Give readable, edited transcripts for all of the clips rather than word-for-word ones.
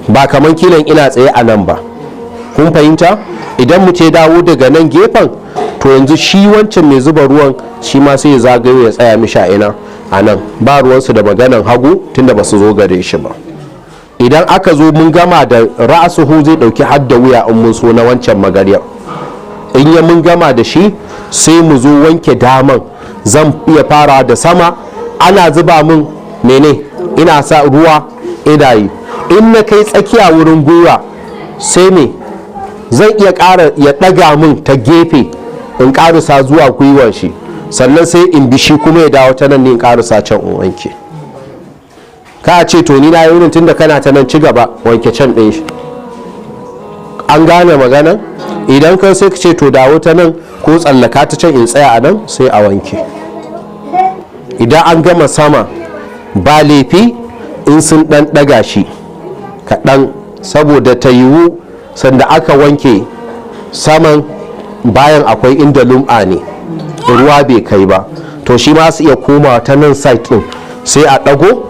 ba kaman kilan ina tsaye a nan ba. kun fahimta? Idan mu ce dawo daga nan gefen, to yanzu shi wancan mai zuba ruwan shi ma sai ya zagayo ya tsaya mishi a ina a nan, ba ruwansu da maganan hagu tunda ba su zo gare shi ba. Idan aka zo mun gama da ra'asuhu zai dauki hadda wuya in mun so na wancan magarya. In ya mun gama da shi sai mu zo wanke daman, zan iya fara da sama, ana zuba min mene ina sa ruwa ina yi, in na kai tsakiya wurin gwiwa sai me zan iya ƙara ya ɗaga min ta gefe in ƙarisa zuwa gwiwar shi, sannan sai in bi shi kuma ya dawo ta nan ne in ƙarisa can in wanke. Ka ce to ni na yi wurin tunda kana ta nan ci gaba wanke can ɗin shi. An gane magana? Idan kan sai ka ce to dawo ta nan ko tsallaka ta can in tsaya a nan sai a wanke. Idan an gama sama ba laifi in sun ɗan ɗaga shi kaɗan, saboda ta yiwu sanda aka wanke saman bayan akwai inda lum'a ne ruwa bai kai ba, to shi ma su iya komawa ta nan site ɗin sai a ɗago,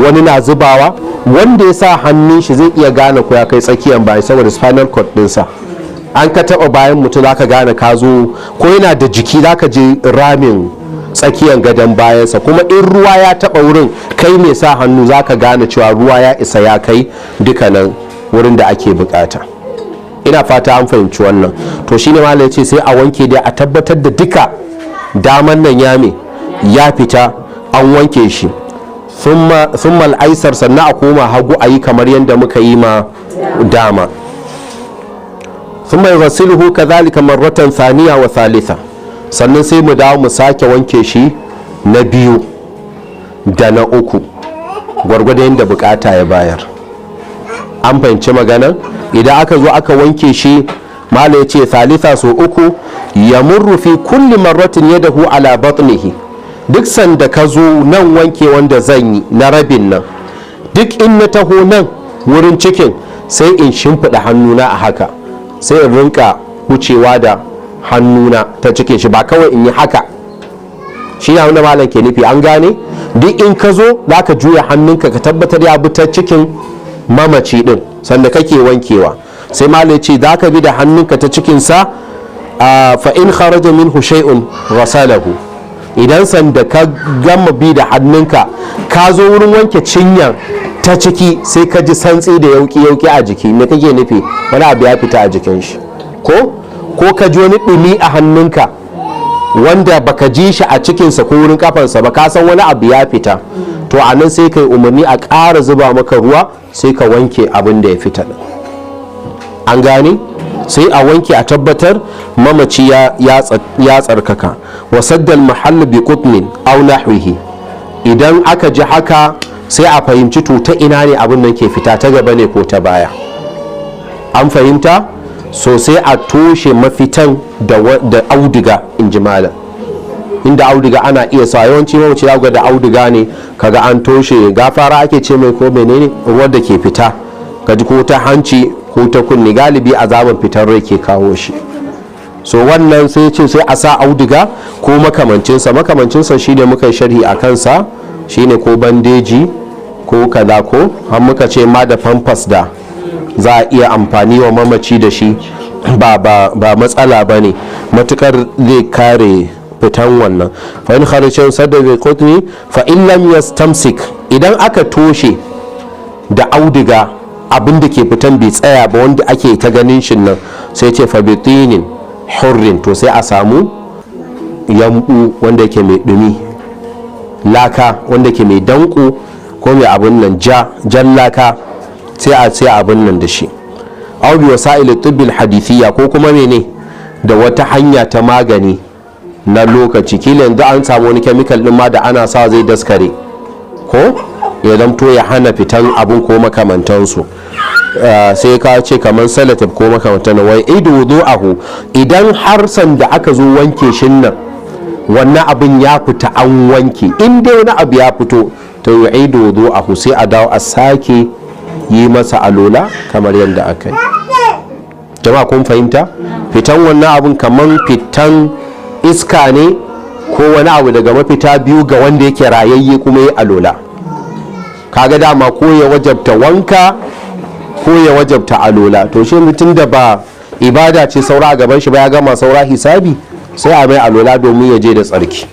wani na zubawa, wanda ya sa hannun shi zai iya gane ko ya kai tsakiyan bayan saboda spinal cord ɗinsa. An ka taɓa bayan mutum za ka gane ka zo, ko yana da jiki za ka je ramin tsakiyan gadon bayansa, kuma in ruwa ya taɓa wurin kai mai sa hannu za ka gane cewa ruwa ya isa ya kai dukkanin wurin da ake bukata. Ina fata an fahimci wannan. To shine malam ya ce sai a wanke dai a tabbatar da duka daman nan ya fita an wanke shi. Thumma al-aisar, sannan a koma hagu a yi kamar yadda muka yi ma dama. Thumma yughsiluhu kadhalika marratan thaniya wa thalitha, sannan sai mu dawo mu sake wanke shi na biyu da na uku gwargwado yadda bukata ya bayar. An fahimci magana? Idan aka zo aka wanke shi, mala ya ce thalitha so uku, ya murru fi kulli marratin yadahu ala batnihi, duk sanda ka zo nan wanke wanda zan yi na rabin nan, duk in na taho nan wurin cikin sai in shimfiɗa hannuna a haka, sai in rinka wucewa da hannuna ta cikin shi, ba kawai in yi haka. Shi ne wanda malam ke nufi. An gane? Duk in ka zo za ka juya hannunka ka tabbatar ya bi ta cikin mamaci din sanda kake wankewa. Sai malam ce za ka bi da hannunka ta cikinsa, fa in kharaja minhu shay'un ghasalahu, idan sanda ka gama bi da hannunka ka zo wurin wanke cinyar ta ciki sai ka ji santsi da yauki a jiki, me kake nufi? Wani abu ya fita a jikin shi, ko ka ji wani ɗumi a hannunka wanda baka ji shi a cikinsa ko wurin kafansa ba, ka san wani abu ya fita, to a nan sai kai umarni a ƙara zuba maka ruwa sai ka wanke abin da ya fita ɗin. An gane? Sai a wanke a tabbatar mamaci ya tsarkaka. Wasaddal mahall bi qutnin aw nahwihi, idan aka ji haka sai a fahimci to ta ina ne abin nan ke fita, ta gaba ne ko ta baya. An fahimta? So sai a toshe mafitan da auduga, in ji malam. Inda auduga ana iya sa, yawanci mamaci ya da auduga ne kaga an toshe, gafara ake ce mai ko menene, ruwan da ke fita kaji ko ta hanci ko ta kunne, galibi azaban fitar rai ke kawo shi. So wannan sai ce sai a sa auduga ko makamancinsa shi ne muka sharhi a kansa, shi ne ko bandeji ko kaza, ko har muka ce ma da famfas da za a iya amfani wa mamaci da shi ba matsala ba ne, matukar zai kare fitan wannan. Fa in kharajin sadda bi qutni fa in lam yastamsik, idan aka toshe da auduga abin da ke fitan bai tsaya ba wanda ake ta ganin shi nan, sai ce fa bitinin hurrin, to sai a samu yambu wanda yake mai dumi, laka wanda ke mai danko ko mai abin nan jan laka, sai a abin nan da shi. Aw bi wasa'il tibbil hadithiyya, ko kuma mene da wata hanya ta magani na lokaci, kila yanzu an samu wani chemical din ma da ana sa zai daskare ko ya zamto ya hana fitan abun ko makamantansu. Sai ka ce kamar salatif ko makamantan, wai idu wudu'ahu, idan har sanda aka zo wanke shin nan wannan abin ya fita an wanke, in dai wani abu ya fito to yu'idu wudu'ahu, sai a dawo a sake yi masa alola kamar yadda aka yi. Jama'a kun fahimta? Fitan wannan abin kamar fitan iska ne ko wani abu daga mafita biyu ga wanda yake rayayye kuma ya alola. Kaga dama ko ya wajabta wanka ko ya wajabta alola. To shi mutum da ba ibada ce saura a gaban shi ba, ya gama saura hisabi, sai a mai alola domin ya je da tsarki.